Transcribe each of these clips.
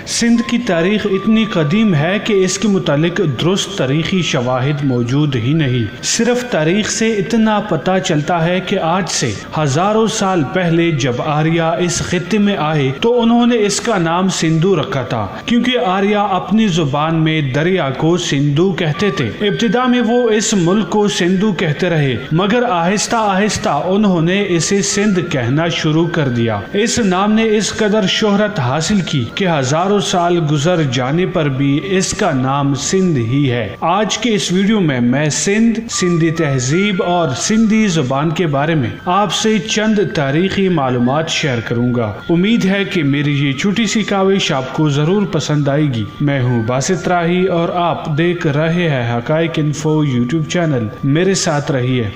سندھ کی تاریخ اتنی قدیم ہے کہ اس کے متعلق درست تاریخی شواہد موجود ہی نہیں۔ صرف تاریخ سے اتنا پتہ چلتا ہے کہ آج سے ہزاروں سال پہلے جب آریہ اس خطے میں آئے تو انہوں نے اس کا نام سندھو رکھا تھا، کیونکہ آریہ اپنی زبان میں دریا کو سندھو کہتے تھے۔ ابتدا میں وہ اس ملک کو سندھو کہتے رہے، مگر آہستہ آہستہ انہوں نے اسے سندھ کہنا شروع کر دیا۔ اس نام نے اس قدر شہرت حاصل کی کہ ہزاروں سال گزر جانے پر بھی اس کا نام سندھ ہی ہے۔ آج کے اس ویڈیو میں سندھ، سندھی تہذیب اور سندھی زبان کے بارے میں آپ سے چند تاریخی معلومات شیئر کروں گا۔ امید ہے کہ میری یہ چھوٹی سی کاوش آپ کو ضرور پسند آئے گی۔ میں ہوں باسط راہی اور آپ دیکھ رہے ہیں حقائق انفو یوٹیوب چینل، میرے ساتھ رہیے۔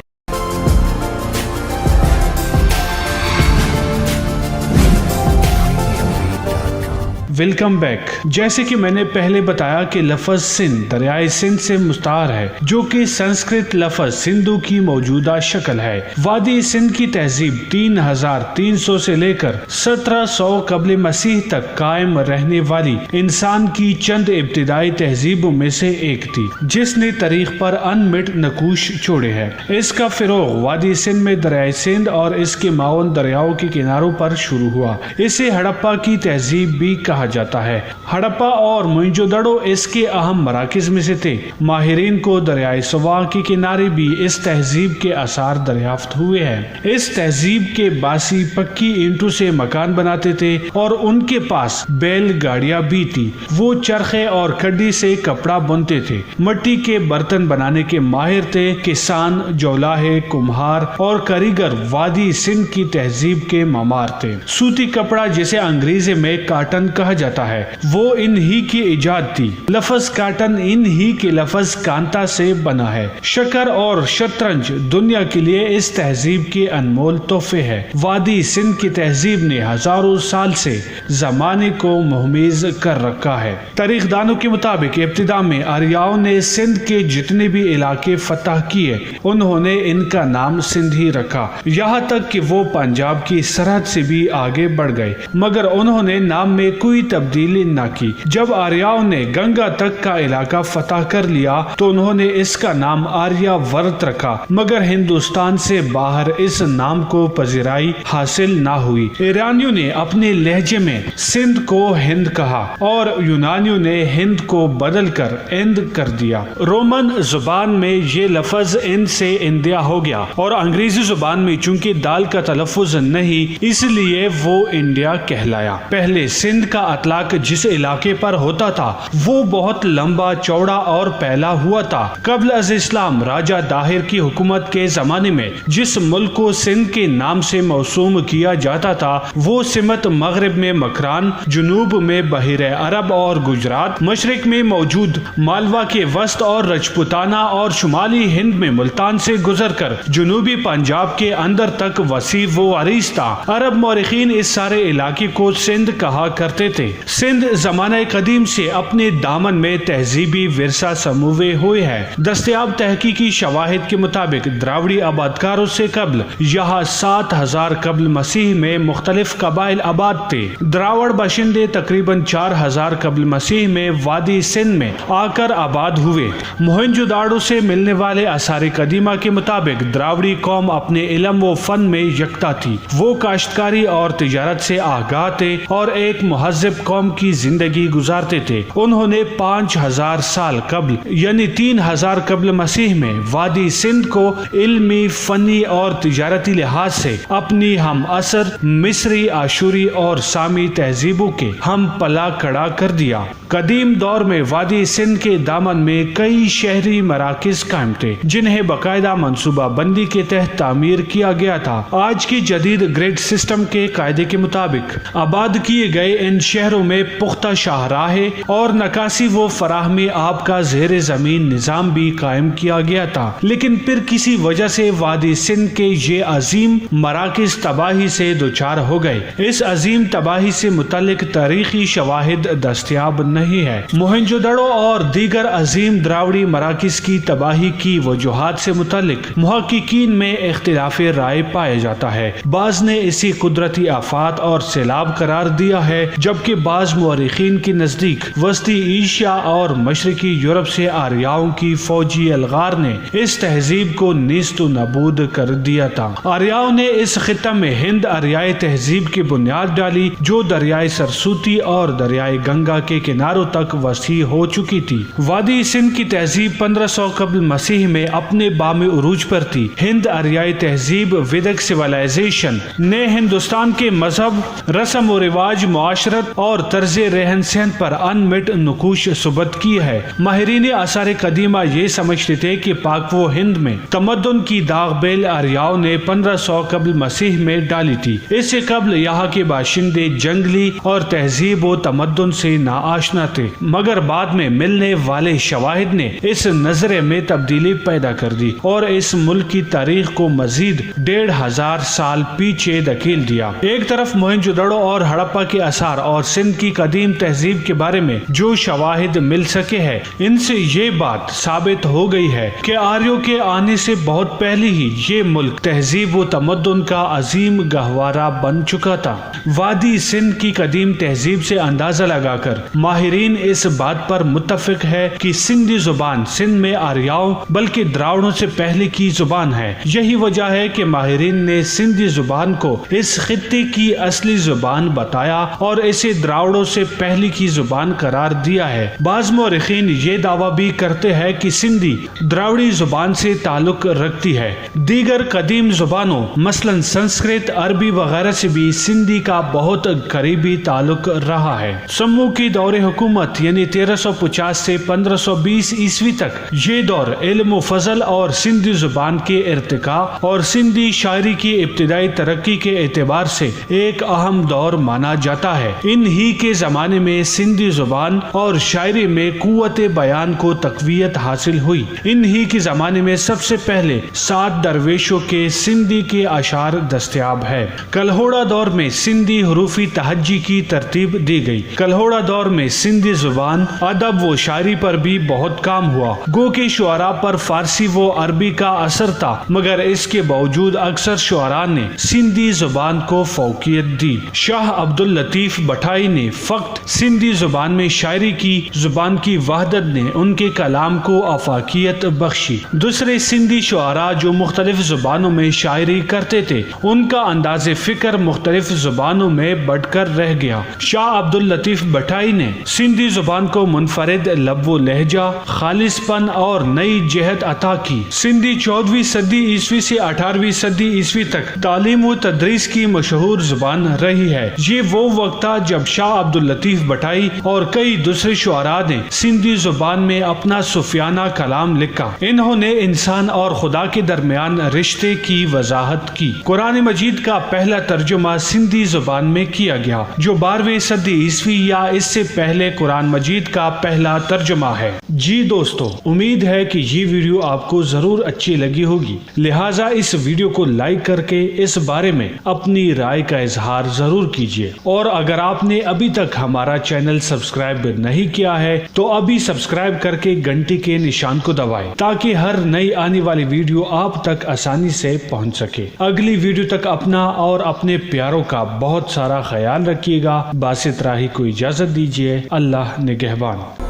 Welcome back. جیسے کہ میں نے پہلے بتایا کہ لفظ سندھ دریائے سندھ سے مستعار ہے، جو کہ سنسکرت لفظ سندھو کی موجودہ شکل ہے۔ وادی سندھ کی تہذیب 3300 سے لے کر 1700 قبل مسیح تک قائم رہنے والی انسان کی چند ابتدائی تہذیبوں میں سے ایک تھی، جس نے تاریخ پر انمٹ نقوش چھوڑے ہیں۔ اس کا فروغ وادی سندھ میں دریائے سندھ اور اس کے معاون دریاؤں کے کناروں پر شروع ہوا۔ اسے ہڑپا کی تہذیب بھی کہا جاتا ہے۔ ہڑپا اور موئنجو دڑو اس کے اہم مراکز میں سے تھے۔ ماہرین کو دریائے سواں کے کنارے بھی اس تہذیب کے آثار دریافت ہوئے ہیں۔ اس تہذیب کے باسی پکی اینٹوں سے مکان بناتے تھے اور ان کے پاس بیل گاڑیاں بھی تھی۔ وہ چرخے اور کھڈی سے کپڑا بنتے تھے، مٹی کے برتن بنانے کے ماہر تھے۔ کسان، جولاہے، کمہار اور کاریگر وادی سندھ کی تہذیب کے معمار تھے۔ سوتی کپڑا جسے انگریزی میں کاٹن کہا جاتا ہے، وہ انہی کی ایجاد تھی۔ لفظ کاٹن انہی کے لفظ کانتا سے بنا ہے۔ شکر اور شطرنج دنیا کے لیے اس تہذیب کے انمول تحفے ہیں۔ وادی سندھ کی تہذیب نے ہزاروں سال سے زمانے کو مہمیز کر رکھا ہے۔ تاریخ دانوں کے مطابق ابتدا میں آریاؤں نے سندھ کے جتنے بھی علاقے فتح کیے، انہوں نے ان کا نام سندھ ہی رکھا، یہاں تک کہ وہ پنجاب کی سرحد سے بھی آگے بڑھ گئے، مگر انہوں نے نام میں کوئی تبدیلی نہ کی۔ جب آریاؤں نے گنگا تک کا علاقہ فتح کر لیا تو انہوں نے اس کا نام آریہ ورت رکھا، مگر ہندوستان سے باہر اس نام کو پذیرائی حاصل نہ ہوئی۔ ایرانیوں نے اپنے لہجے میں سندھ کو ہند کہا اور یونانیوں نے ہند کو بدل کر اند کر دیا۔ رومن زبان میں یہ لفظ اند سے اندیا ہو گیا اور انگریزی زبان میں چونکہ دال کا تلفظ نہیں، اس لیے وہ انڈیا کہلایا۔ پہلے سندھ کا اطلاق جس علاقے پر ہوتا تھا وہ بہت لمبا چوڑا اور پھیلا ہوا تھا۔ قبل از اسلام راجہ داہر کی حکومت کے زمانے میں جس ملک کو سندھ کے نام سے موسوم کیا جاتا تھا وہ سمت مغرب میں مکران، جنوب میں بحیر عرب اور گجرات، مشرق میں موجود مالوا کے وسط اور رجپوتانہ اور شمالی ہند میں ملتان سے گزر کر جنوبی پنجاب کے اندر تک وسیع و عریض تھا۔ عرب مورخین اس سارے علاقے کو سندھ کہا کرتے تھے۔ سندھ زمانہ قدیم سے اپنے دامن میں تہذیبی ورثہ سموے ہوئے ہے۔ دستیاب تحقیقی شواہد کے مطابق دراوڑی آبادکاروں سے قبل یہاں 7000 قبل مسیح میں مختلف قبائل آباد تھے۔ دراوڑ باشندے تقریباً 4000 قبل مسیح میں وادی سندھ میں آ کر آباد ہوئے۔ موہنجو داڑو سے ملنے والے آثار قدیمہ کے مطابق دراوڑی قوم اپنے علم و فن میں یکتا تھی۔ وہ کاشتکاری اور تجارت سے آگاہ تھے اور ایک مہذب قوم کی زندگی گزارتے تھے۔ انہوں نے 5000 سال قبل یعنی 3000 قبل مسیح میں وادی سندھ کو علمی، فنی اور تجارتی لحاظ سے اپنی ہم عصر مصری، آشوری اور سامی تہذیبوں کے ہم پلا کھڑا کر دیا۔ قدیم دور میں وادی سندھ کے دامن میں کئی شہری مراکز قائم تھے جنہیں باقاعدہ منصوبہ بندی کے تحت تعمیر کیا گیا تھا۔ آج کی جدید گریڈ سسٹم کے قاعدے کے مطابق آباد کیے گئے ان شہروں میں پختہ شاہراہیں اور نکاسی و فراہمی آب کا زیر زمین نظام بھی قائم کیا گیا تھا، لیکن پھر کسی وجہ سے وادی سندھ کے یہ عظیم مراکز تباہی سے دوچار ہو گئے۔ اس عظیم تباہی سے متعلق تاریخی شواہد دستیاب نہیں ہے۔ موہنجو دڑو اور دیگر عظیم دراوڑی مراکز کی تباہی کی وجوہات سے متعلق محققین میں اختلاف رائے پایا جاتا ہے۔ بعض نے اسی قدرتی آفات اور سیلاب قرار دیا ہے، جبکہ جبکہ بعض مورخین کے نزدیک وسطی ایشیا اور مشرقی یورپ سے آریاؤں کی فوجی الغار نے اس تہذیب کو نیست و نابود کر دیا تھا۔ آریاؤں نے اس خطہ میں ہند آریائی تہذیب کی بنیاد ڈالی جو دریائے سرسوتی اور دریائے گنگا کے کناروں تک وسیع ہو چکی تھی۔ وادی سندھ کی تہذیب 1500 قبل مسیح میں اپنے بام عروج پر تھی۔ ہند آریائی تہذیب ویدک سویلائزیشن نے ہندوستان کے مذہب، رسم و رواج، معاشرت اور طرز رہن سہن پر انمٹ نقوش ثبت کی ہے۔ ماہرین آثار قدیمہ یہ سمجھتے تھے کہ پاک و ہند میں تمدن کی داغ بیل آریاؤں نے 1500 قبل مسیح میں ڈالی تھی۔ اس سے قبل یہاں کے باشندے جنگلی اور تہذیب و تمدن سے ناآشنا تھے، مگر بعد میں ملنے والے شواہد نے اس نظریے میں تبدیلی پیدا کر دی اور اس ملک کی تاریخ کو مزید 1500 سال پیچھے دھکیل دیا۔ ایک طرف موہنجو دڑو اور ہڑپا کے آثار اور سندھ کی قدیم تہذیب کے بارے میں جو شواہد مل سکے ہیں، ان سے یہ بات ثابت ہو گئی ہے کہ آریوں کے آنے سے بہت پہلے ہی یہ ملک تہذیب و تمدن کا عظیم گہوارہ بن چکا تھا۔ وادی سندھ کی قدیم تہذیب سے اندازہ لگا کر ماہرین اس بات پر متفق ہے کہ سندھی زبان سندھ میں آریاؤں بلکہ دراوڑوں سے پہلے کی زبان ہے۔ یہی وجہ ہے کہ ماہرین نے سندھی زبان کو اس خطے کی اصلی زبان بتایا اور اسے دراوڑوں سے پہلے کی زبان قرار دیا ہے۔ بعض مورخین یہ دعویٰ بھی کرتے ہیں کہ سندھی دراوڑی زبان سے تعلق رکھتی ہے۔ دیگر قدیم زبانوں مثلا سنسکرت، عربی وغیرہ سے بھی سندھی کا بہت قریبی تعلق رہا ہے۔ سمو کی دور حکومت یعنی 1350 سے 1520 عیسوی تک یہ دور علم و فضل اور سندھی زبان کے ارتقاء اور سندھی شاعری کی ابتدائی ترقی کے اعتبار سے ایک اہم دور مانا جاتا ہے۔ ان ہی کے زمانے میں سندھی زبان اور شاعری میں قوت بیان کو تقویت حاصل ہوئی۔ ان ہی کے زمانے میں سب سے پہلے 7 درویشوں کے سندھی کے اشعار دستیاب ہے۔ کلہوڑا دور میں سندھی حروفی تہجی کی ترتیب دی گئی۔ کلہوڑا دور میں سندھی زبان، ادب و شاعری پر بھی بہت کام ہوا۔ گو کے شعراء پر فارسی و عربی کا اثر تھا، مگر اس کے باوجود اکثر شعراء نے سندھی زبان کو فوقیت دی۔ شاہ عبد اللطیف بٹھائی نے فقط سندھی زبان میں شاعری کی زبان کی وحدت نے ان کے کلام کو آفاقیت بخشی۔ دوسرے سندھی شعراء جو مختلف زبانوں میں شاعری کرتے تھے، ان کا انداز فکر مختلف زبانوں میں بٹ کر رہ گیا۔ شاہ عبد اللطیف بٹھائی نے سندھی زبان کو منفرد لب و لہجہ، خالص پن اور نئی جہت عطا کی۔ سندھی 14ویں صدی عیسوی سے 18ویں صدی عیسوی تک تعلیم و تدریس کی مشہور زبان رہی ہے۔ یہ وہ وقت تھا جب شاہ عبد اللطیف بٹھائی اور کئی دوسرے شعراء نے سندھی زبان میں اپنا صوفیانہ کلام لکھا۔ انہوں نے انسان اور خدا کے درمیان رشتے کی وضاحت کی۔ قرآن مجید کا پہلا ترجمہ سندھی زبان میں کیا گیا، جو 12ویں صدی عیسوی یا اس سے پہلے قرآن مجید کا پہلا ترجمہ ہے۔ جی دوستو، امید ہے کہ یہ ویڈیو آپ کو ضرور اچھی لگی ہوگی، لہٰذا اس ویڈیو کو لائک کر کے اس بارے میں اپنی رائے کا اظہار ضرور کیجیے، اور اگر آپ نے ابھی تک ہمارا چینل سبسکرائب نہیں کیا ہے تو ابھی سبسکرائب کر کے گھنٹی کے نشان کو دبائیں تاکہ ہر نئی آنے والی ویڈیو آپ تک آسانی سے پہنچ سکے۔ اگلی ویڈیو تک اپنا اور اپنے پیاروں کا بہت سارا خیال رکھیے گا۔ باسط راہی کو اجازت دیجیے۔ اللہ نگہبان۔